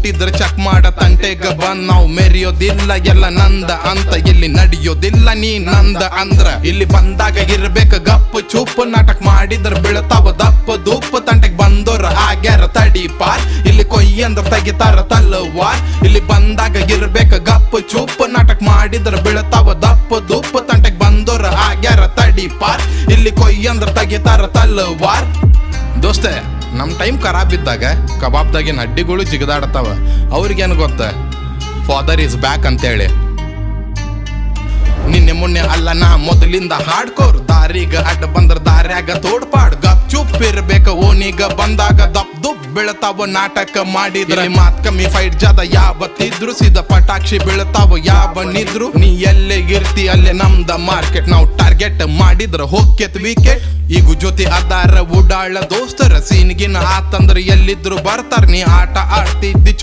ಮುಟ್ಟಿದ್ರೆ ಚೆಕ್ ಮಾಡ ತಂಟೆಗ ಬಂದ್ ನಾವು ಮೆರಿಯೋದಿಲ್ಲ ಎಲ್ಲ ನಂದ ಅಂತ ಇಲ್ಲಿ ನಡೆಯೋದಿಲ್ಲ ನೀ ನಂದ ಅಂದ್ರ ಇಲ್ಲಿ ಬಂದಾಗ ಇರ್ಬೇಕ ಗಪ್ ಚುಪ್ ನಾಟಕ ಮಾಡಿದ್ರ ಬೀಳ್ತಾವ ದಪ್ಪ ದುಪ್ಪ ತಂಟೆಗ್ ಬಂದೋರ ಆಗ್ಯಾರ ತಡಿ ಪಾರ್ ಇಲ್ಲಿ ಕೊಯ್ಯ ಅಂದ್ರ ತೆಗಿತಾರ ತಲ್ಲವಾರ್ ಇಲ್ಲಿ ಬಂದಾಗ ಇರ್ಬೇಕ ಗಪ್ ಚುಪ್ ನಾಟಕ ಮಾಡಿದ್ರ ಬೀಳ್ತಾವ ದಪ್ಪ ದುಪ್ಪ ತಂಟೆಗ್ ಬಂದೋರ ಆಗ್ಯಾರ ತಡಿ ಪಾರ್ ಇಲ್ಲಿ ಕೊಯ್ಯ ಅಂದ್ರ ತೆಗಿತಾರ ತಲ್ಲವಾರ್ ದೋಸ್ತೆ ನಮ್ ಟೈಮ್ ಖರಾಬ್ ಇದ್ದಾಗ ಕಬಾಬ್ದಾಗಿನ ಹಡ್ಡಿಗಳು ಜಿಗದಾಡತಾವ ಅವ್ರಿಗೇನು ಗೊತ್ತ ಫಾದರ್ ಈಸ್ ಬ್ಯಾಕ್ ಅಂತೇಳಿ ನಿನ್ನೆ ಮೊನ್ನೆ ಅಲ್ಲ ನಾ ಮೊದಲಿಂದ ಹಾಡ್ಕೋರ್ ದಾರಿಗ ಅಡ್ಡ ಬಂದ್ರ ದಾರ್ಯಾಗ ತೋಡ್ಪಾಡ್ ಗಪ್ ಚುಪ್ ಇರ್ಬೇಕ ಓನಿಗ ಬಂದಾಗ ದಪ್ ದುಪ್ ಬೀಳ್ತಾವ ನಾಟಕ ಮಾಡಿದ್ರೆ ಮಾತ್ ಕಮ್ಮಿ ಫೈಟ್ ಜಾದ ಯಾವತ್ತಿದ್ರು ಸಿದ ಪಟಾಕ್ಷಿ ಬೀಳ್ತಾವ ಯಾವ ನಿದ್ರು ನೀ ಎಲ್ಲೇ ಇರ್ತಿ ಅಲ್ಲೇ ನಮ್ದ ಮಾರ್ಕೆಟ್ ನಾವು ಟಾರ್ಗೆಟ್ ಮಾಡಿದ್ರ ಹೋಗ್ಯತ್ ವಿಕೆಟ್ ಈಗ ಜೊತೆ ಅದಾರ ಉಡಾಳ ದೋಸ್ತರ ಸೀನ್ಗಿನ ಆತಂದ್ರ ಎಲ್ಲಿದ್ರು ಬರ್ತಾರ ನೀ ಆಟ ಆಡ್ತಿದ್ದಿ